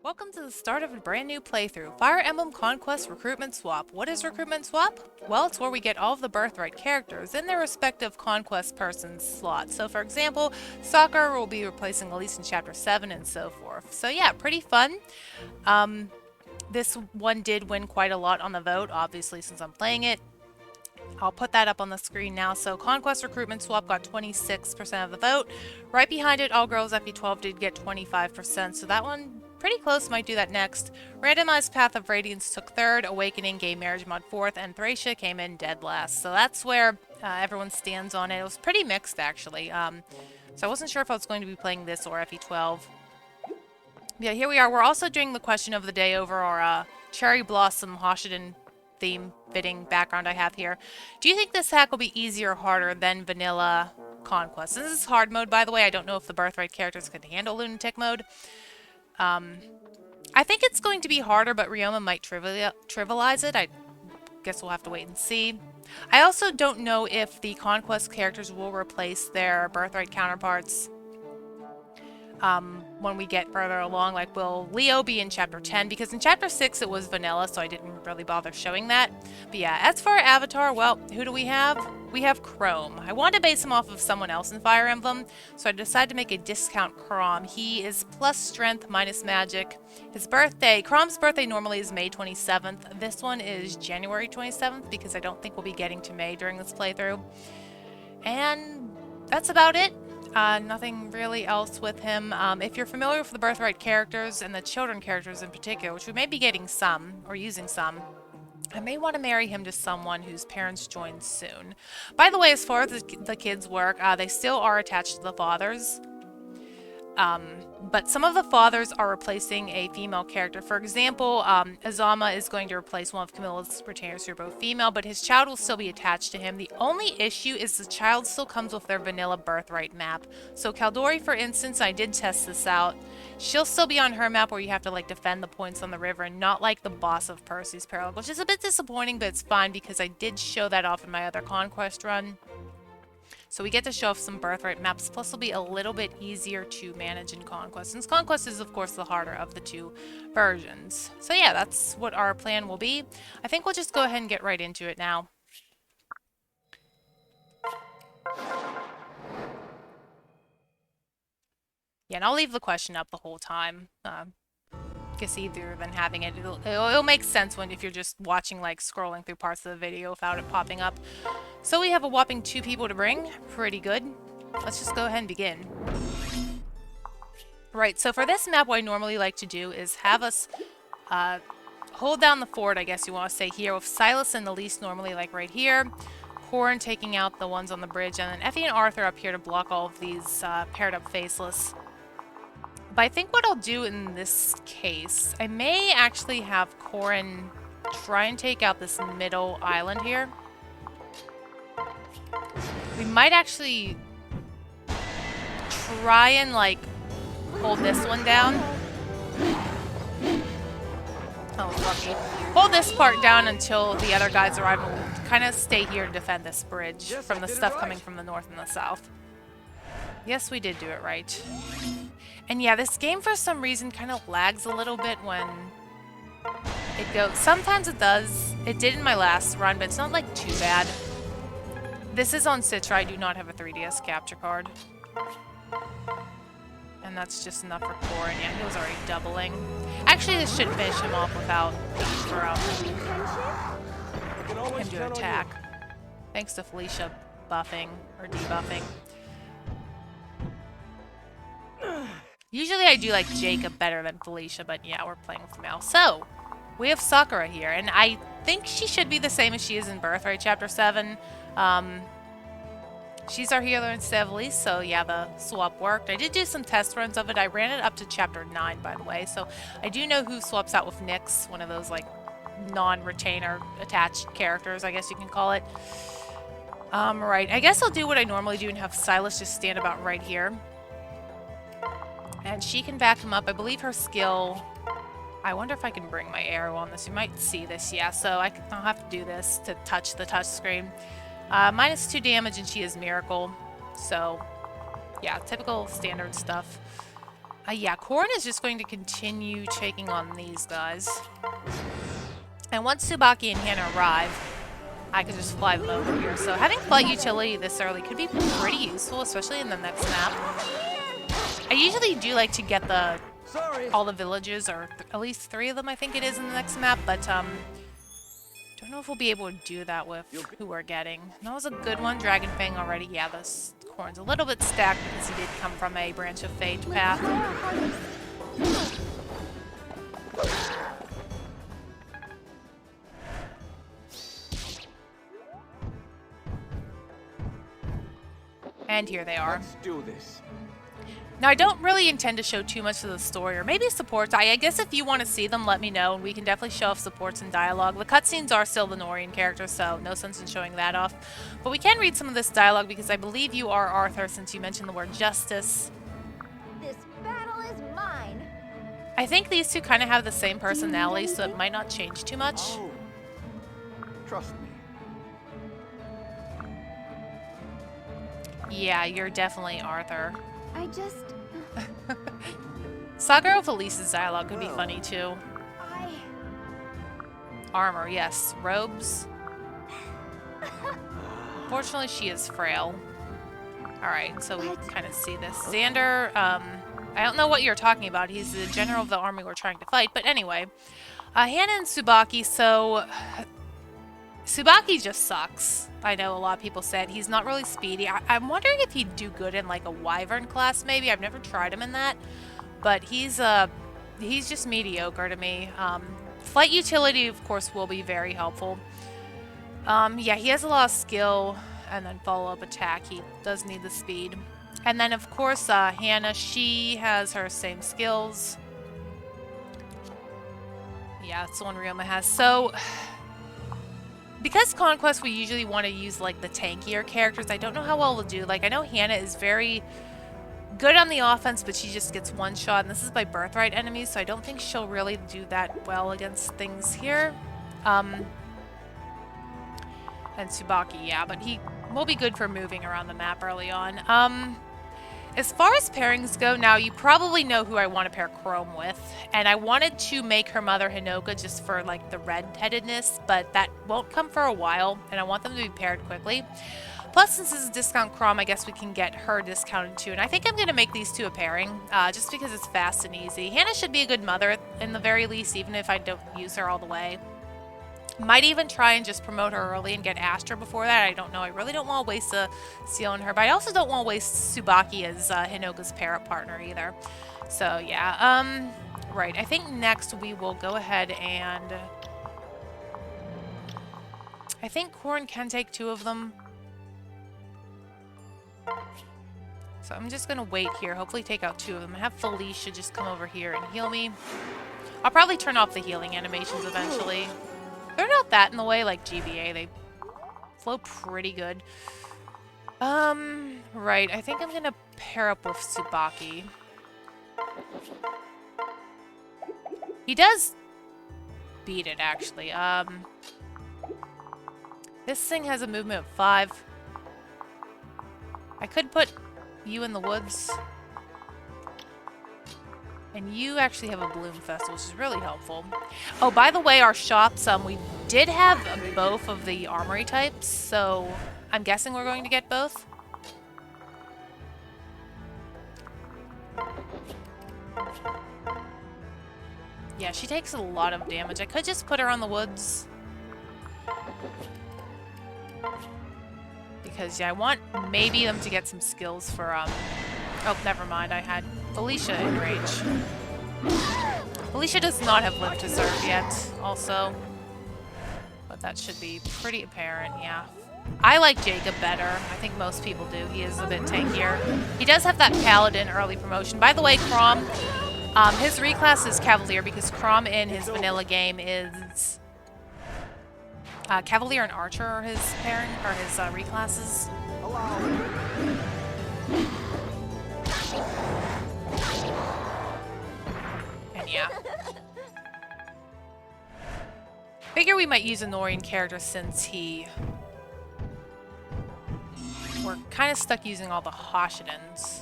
Welcome to the start of a brand new playthrough, Fire Emblem Conquest Recruitment Swap. What is Recruitment Swap? Well, it's where we get all of the Birthright characters in their respective Conquest person's slot. So for example, Sakura will be replacing Elise in Chapter 7 and so forth. So yeah, pretty fun. This one did win quite a lot on the vote, obviously since I'm playing it. I'll put that up on the screen now. So Conquest Recruitment Swap got 26% of the vote. Right behind it, All Girls FE12 did get 25%, so that one pretty close, might do that next. Randomized Path of Radiance took third, Awakening Gay Marriage Mod fourth, and Thracia came in dead last. So that's where everyone stands on it. It was pretty mixed, actually. So I wasn't sure if I was going to be playing this or FE12. Yeah, here we are. We're also doing the question of the day over our Cherry Blossom Hoshiden theme fitting background I have here. Do you think this hack will be easier or harder than vanilla Conquest? This is hard mode, by the way. I don't know if the Birthright characters can handle lunatic mode. I think it's going to be harder, but Ryoma might trivialize it. I guess we'll have to wait and see. I also don't know if the Conquest characters will replace their Birthright counterparts when we get further along. Like, will Leo be in Chapter 10? Because in Chapter 6 it was vanilla, so I didn't really bother showing that. But yeah, as for our avatar, well, who do we have? We have Chrome. I wanted to base him off of someone else in Fire Emblem, so I decided to make a discount Chrome. He is plus strength, minus magic. His birthday, Chrome's birthday normally is May 27th. This one is January 27th, because I don't think we'll be getting to May during this playthrough. And that's about it. Nothing really else with him. If you're familiar with the Birthright characters, and the children characters in particular, which we may be getting some, or using some, I may want to marry him to someone whose parents join soon. By the way, as far as the kids work, they still are attached to the fathers. But some of the fathers are replacing a female character. For example, Azama is going to replace one of Camilla's retainers who are both female, but his child will still be attached to him. The only issue is the child still comes with their vanilla Birthright map. So Caldori, for instance, I did test this out. She'll still be on her map where you have to like defend the points on the river, and not like the boss of Percy's Parallel, which is a bit disappointing, but it's fine because I did show that off in my other Conquest run. So we get to show off some Birthright maps, plus it'll be a little bit easier to manage in Conquest, since Conquest is, of course, the harder of the two versions. So yeah, that's what our plan will be. I think we'll just go ahead and get right into it now. Yeah, and I'll leave the question up the whole time. Guess easier than having it. It'll make sense when if you're just watching, like, scrolling through parts of the video without it popping up. So we have a whopping 2 people to bring. Pretty good. Let's just go ahead and begin. Right, so for this map, what I normally like to do is have us hold down the fort, I guess you want to say, here, with Silas and Elise normally, like, right here. Corin taking out the ones on the bridge, and then Effie and Arthur up here to block all of these paired up faceless. But I think what I'll do in this case, I may actually have Corin try and take out this middle island here. We might actually try and, like, hold this one down. Oh, lucky. Hold this part down until the other guys arrive, and we'll kind of stay here to defend this bridge from the stuff coming from the north and the south. Yes, we did do it right. And yeah, this game for some reason kind of lags a little bit when it goes. Sometimes it does. It did in my last run, but it's not like too bad. This is on Citra. I do not have a 3DS capture card. And that's just enough for Corin. Yeah, he was already doubling. Actually, this should finish him off without him to attack. Thanks to Felicia buffing or debuffing. Usually I do like Jacob better than Felicia, but yeah, we're playing with Mel. So, we have Sakura here, and I think she should be the same as she is in Birthright Chapter 7. She's our healer instead of Elise, so yeah, the swap worked. I did do some test runs of it. I ran it up to Chapter 9, by the way, so I do know who swaps out with Nyx, one of those, like, non-retainer attached characters, I guess you can call it. Right, I guess I'll do what I normally do and have Silas just stand about right here. And she can back him up. I believe her skill... I wonder if I can bring my arrow on this. You might see this, yeah. So I'll have to do this to touch the touch screen. -2 damage, and she is Miracle. So, yeah, typical standard stuff. Yeah, Corn is just going to continue taking on these guys. And once Tsubaki and Hannah arrive, I could just fly them over here. So having flight utility this early could be pretty useful, especially in the next map. I usually do like to get all the villages, or at least 3 of them I think it is in the next map, but don't know if we'll be able to do that with who we're getting. That was a good one. Dragon Fang already. Yeah, this Corn's a little bit stacked because he did come from a Branch of Fate path. And here they are. Let's do this. Now, I don't really intend to show too much of the story, or maybe supports. I guess if you want to see them, let me know, and we can definitely show off supports and dialogue. The cutscenes are still the Norian characters, so no sense in showing that off. But we can read some of this dialogue, because I believe you are Arthur, since you mentioned the word justice. This battle is mine. I think these two kind of have the same personality, so it might not change too much. Oh, trust me. Yeah, you're definitely Arthur. I just... Sakura Felice's dialogue could be funny too. I... Armor, yes. Robes. Fortunately, she is frail. Alright, so we kind of see this. Xander, I don't know what you're talking about. He's the general of the army we're trying to fight. But anyway, Hannah and Tsubaki, so... Tsubaki just sucks. I know a lot of people said he's not really speedy. I'm wondering if he'd do good in like a Wyvern class maybe. I've never tried him in that. But he's just mediocre to me. Flight utility, of course, will be very helpful. Yeah, he has a lot of skill, and then follow-up attack. He does need the speed. And then, of course, Hannah, she has her same skills. Yeah, that's the one Ryoma has. So, because Conquest, we usually want to use, like, the tankier characters, I don't know how well we'll do. Like, I know Hannah is very good on the offense, but she just gets one shot, and this is by Birthright enemies, so I don't think she'll really do that well against things here. And Tsubaki, yeah, but he will be good for moving around the map early on. As far as pairings go, now you probably know who I want to pair Chrome with, and I wanted to make her mother Hinoka just for like the red-headedness, but that won't come for a while, and I want them to be paired quickly. Plus, since this is discount Chrome, I guess we can get her discounted too, and I think I'm going to make these two a pairing, just because it's fast and easy. Hannah should be a good mother, in the very least, even if I don't use her all the way. Might even try and just promote her early and get Astra before that. I don't know. I really don't want to waste a seal on her, but I also don't want to waste Tsubaki as Hinoka's pair-up partner either. So, yeah. Right. I think next we will go ahead and... I think Corn can take 2 of them. So I'm just going to wait here. Hopefully take out 2 of them. And have Felicia just come over here and heal me. I'll probably turn off the healing animations eventually. They're not that in the way like GBA. They flow pretty good. Right. I think I'm going to pair up with Tsubaki. He does beat it, actually. This thing has a movement of 5. I could put you in the woods. And you actually have a Bloom Festival, which is really helpful. Oh, by the way, our shops, we did have both of the armory types, so I'm guessing we're going to get both. Yeah, she takes a lot of damage. I could just put her on the woods. Because, yeah, I want maybe them to get some skills for, oh, never mind. I had Felicia in rage. Felicia does not have Live to Serve yet, also. But that should be pretty apparent, yeah. I like Jacob better. I think most people do. He is a bit tankier. He does have that Paladin early promotion. By the way, Crom, his reclass is Cavalier because Crom in his vanilla game is... Cavalier and Archer are his pairing, or his reclasses. And yeah. Figure we might use a Norian character since we're kind of stuck using all the Hashidans.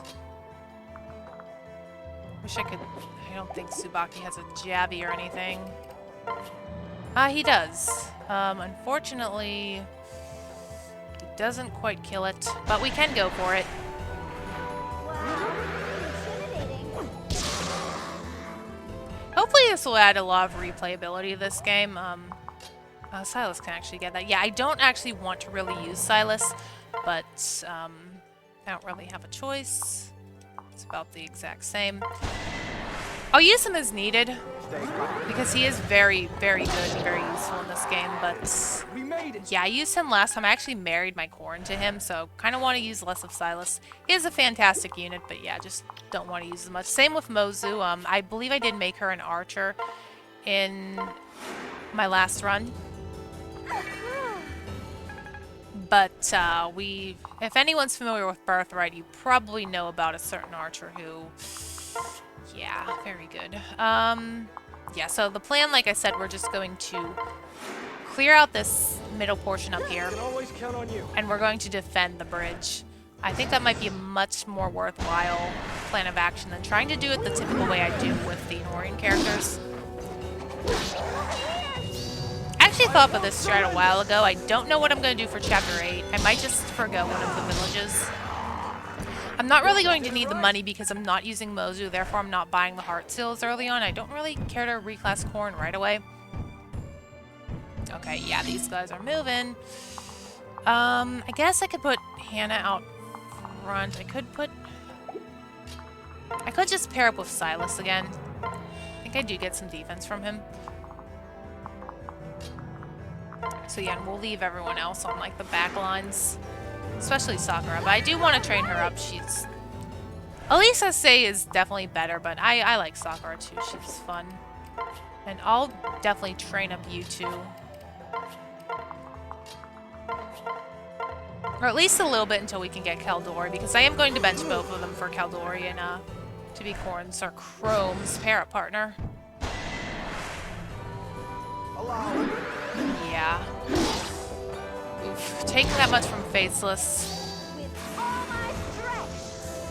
Wish I could... I don't think Tsubaki has a jabby or anything. He does. Unfortunately, he doesn't quite kill it, but we can go for it. Wow, intimidating. Hopefully this will add a lot of replayability to this game. Silas can actually get that. Yeah, I don't actually want to really use Silas, but I don't really have a choice. It's about the exact same. I'll use him as needed, because he is very, very good and very useful in this game, but We made it. yeah, I used him last time. I actually married my Corn to him, so kind of want to use less of Silas. He is a fantastic unit, but yeah, just don't want to use as much. Same with Mozu. I believe I did make her an archer in my last run. But if anyone's familiar with Birthright, you probably know about a certain archer who, yeah, very good. Yeah, so the plan, like I said, we're just going to clear out this middle portion up here, Can always count on you. and we're going to defend the bridge. I think that might be a much more worthwhile plan of action than trying to do it the typical way I do with the Norian characters. I actually thought about this strat a while ago. I don't know what I'm going to do for Chapter 8. I might just forgo one of the villages. I'm not really going to need the money because I'm not using Mozu, therefore I'm not buying the heart seals early on. I don't really care to reclass Corn right away. Okay, yeah, these guys are moving. I guess I could put Hannah out front. I could just pair up with Silas again. I think I do get some defense from him. So yeah, and we'll leave everyone else on like the back lines, especially Sakura. But I do want to train her up. She's, Elisa say is definitely better, but I like Sakura too. She's fun, and I'll definitely train up you two, or at least a little bit until we can get Caldori, because I am going to bench both of them for Caldori and to be Corn's or Chrome's pair-up partner. Yeah. Oof. Taking that much from Faceless. With all my strength.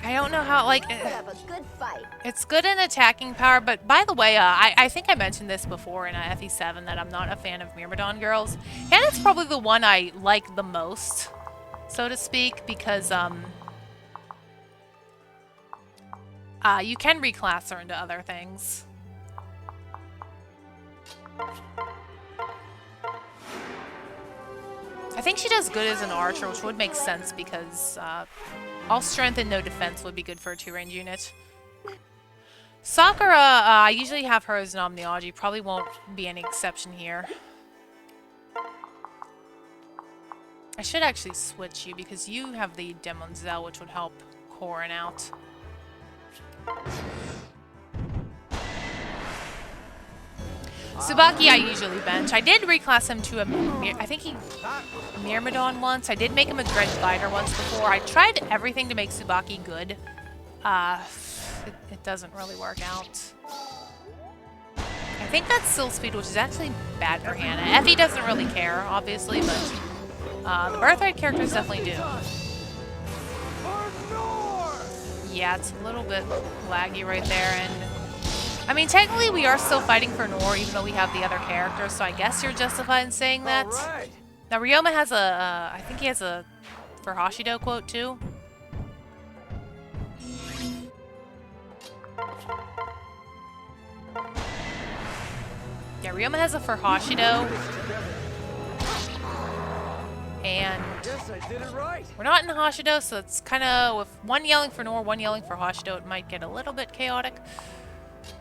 I don't know how, like, Put up a good fight. it's good in attacking power, but by the way, I think I mentioned this before in FE7 that I'm not a fan of Myrmidon girls. And it's probably the one I like the most, so to speak, because, you can reclass her into other things. I think she does good as an archer, which would make sense because all strength and no defense would be good for a 2-range unit. Sakura, I usually have her as an Omniology. Probably won't be any exception here. I should actually switch you because you have the Demonzel, which would help Corrin out. Tsubaki I usually bench. I did reclass him to I think he Myrmidon once. I did make him a Dredge Fighter once before. I tried everything to make Tsubaki good. It doesn't really work out. I think that's Still Speed, which is actually bad for Hannah. Effie doesn't really care, obviously, but the Birthright characters definitely do. Yeah, it's a little bit laggy right there, and I mean, technically we are still fighting for Nor, even though we have the other characters, so I guess you're justified in saying that. Right. Now, Ryoma has a, I think he has a for Hashido quote, too. Yeah, Ryoma has a for Hashido. And Guess I did it right. we're not in Hashido, so it's kind of, with one yelling for Nor, one yelling for Hashido, it might get a little bit chaotic.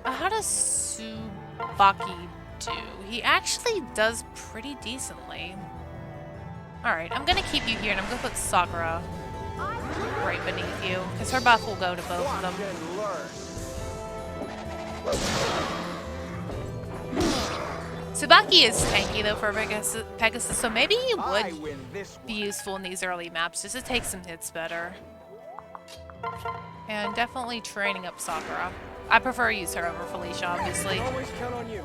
How does Tsubaki do? He actually does pretty decently. Alright, I'm gonna keep you here, and I'm gonna put Sakura right beneath you, because her buff will go to both of them. Tsubaki is tanky, though, for Pegasus, so maybe he would be useful in these early maps, just to take some hits better. And definitely training up Sakura. I prefer to use her over Felicia, obviously. Always count on you.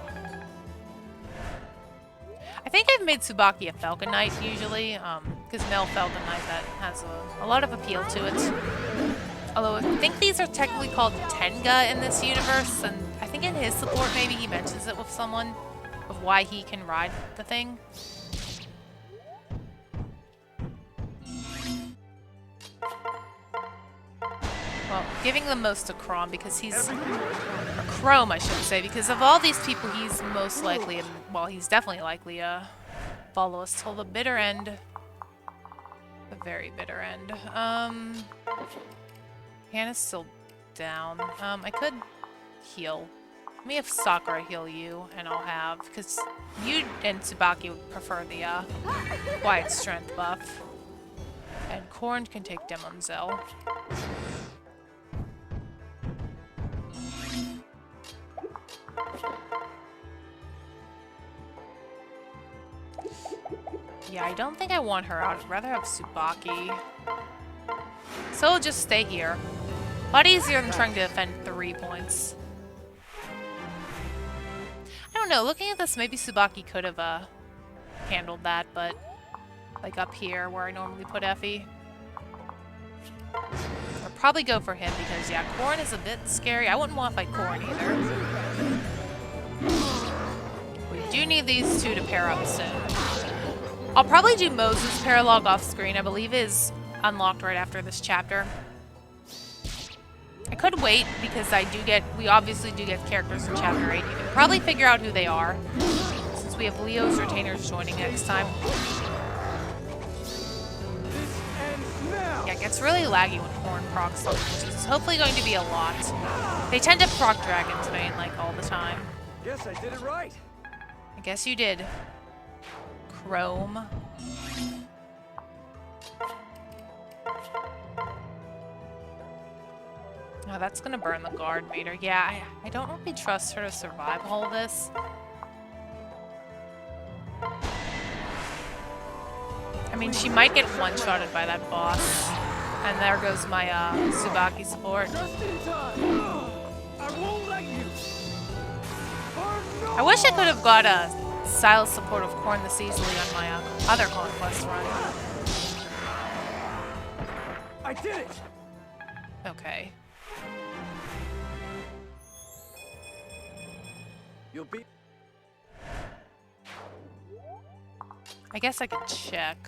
I think I've made Tsubaki a Falcon Knight, usually, because male Falcon Knight, that has a lot of appeal to it. Although I think these are technically called Tenga in this universe, and I think in his support maybe he mentions it with someone of why he can ride the thing. Well, giving the most to Crom because he's... Or Chrome, I should say, because of all these people, he's most likely, and well, he's definitely likely follow us till the bitter end. The very bitter end. Hannah's still down. I could heal. Let me have Sakura heal you, and I'll have... Because you and Tsubaki would prefer the quiet strength buff. And Korn can take Demonzel. Yeah, I don't think I want her out. I'd rather have Tsubaki. So we'll just stay here. A lot easier than trying to defend 3 points. I don't know, looking at this, maybe Tsubaki could have handled that, but like up here where I normally put Effie. I'll probably go for him because, yeah, Korn is a bit scary. I wouldn't want to fight Korn either. We do need these two to pair up soon. I'll probably do Moses' paralog off screen. I believe is unlocked right after this chapter. I could wait because we obviously do get characters in chapter 8. You can probably figure out who they are since we have Leo's retainers joining next time. Yeah, it gets really laggy when Horn procs something, which is hopefully going to be a lot. They tend to proc Dragon's Bane like all the time. Guess I did it right. I guess you did. Chrome. Oh, that's gonna burn the guard meter. Yeah, I don't really trust her to survive all this. I mean, she might get one-shotted by that boss. And there goes my Tsubaki support. Just in time. I won't let you. I wish I could have got a Silas support of Korn this easily on my other Conquest run. I did it. Okay. You'll be. I guess I could check.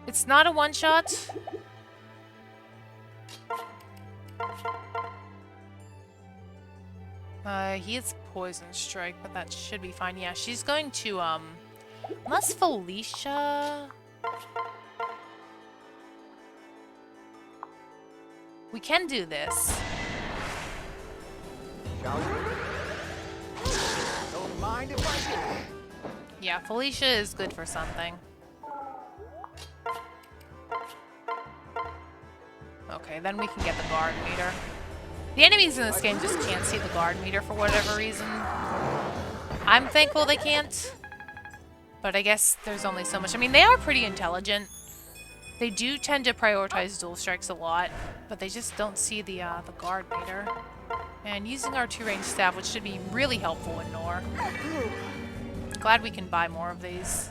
It's not a one-shot? He has Poison Strike, but that should be fine. Yeah, she's going to, unless Felicia... We can do this. Shall we? Don't mind if I do. Yeah, Felicia is good for something. Okay, then we can get the guard meter. The enemies in this game just can't see the guard meter for whatever reason. I'm thankful they can't. But I guess there's only so much. I mean, they are pretty intelligent. They do tend to prioritize dual strikes a lot, but they just don't see the guard meter. And using our 2-range staff, which should be really helpful in Nor. Glad we can buy more of these.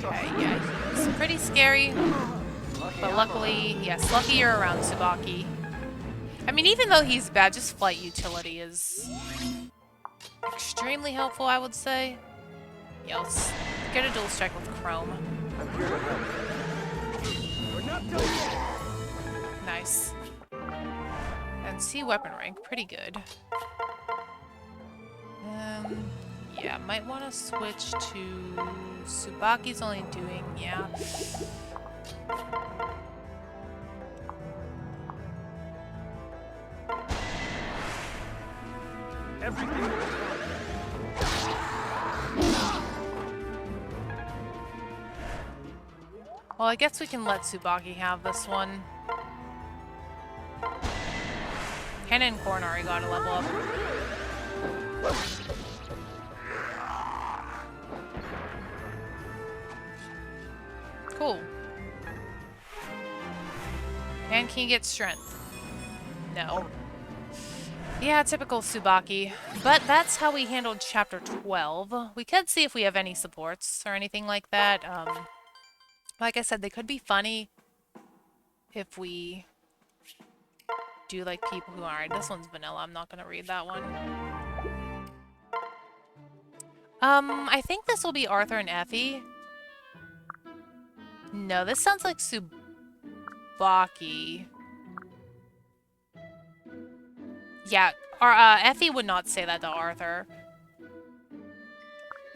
Okay, yeah, he's pretty scary. But luckily, yes, lucky you're around Tsubaki. I mean, even though he's bad, just flight utility is extremely helpful, I would say. Yeah, let's get a dual strike with Chrome. I'm here to help. We're not done yet. Nice. And C weapon rank, pretty good. Yeah, might want to switch to Tsubaki's only doing, yeah. Everything. Well, I guess we can let Tsubaki have this one. Hannah and Korn already got a level up. Cool. And can you get strength? No. Yeah, typical Tsubaki. But that's how we handled chapter 12. We could see if we have any supports or anything like that. Like I said, they could be funny if we do like people who aren't. This one's vanilla. I'm not gonna read that one. I think this will be Arthur and Effie. No, this sounds like Tsubaki. Yeah, Effie would not say that to Arthur.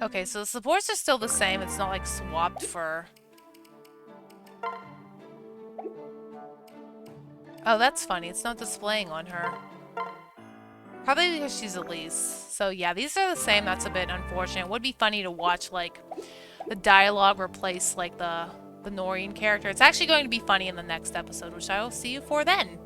Okay, so the supports are still the same. It's not like swapped for... Oh, that's funny. It's not displaying on her. Probably because she's Elise. So yeah, these are the same. That's a bit unfortunate. It would be funny to watch, like, the dialogue replace, like, the Noreen character. It's actually going to be funny in the next episode, which I will see you for then.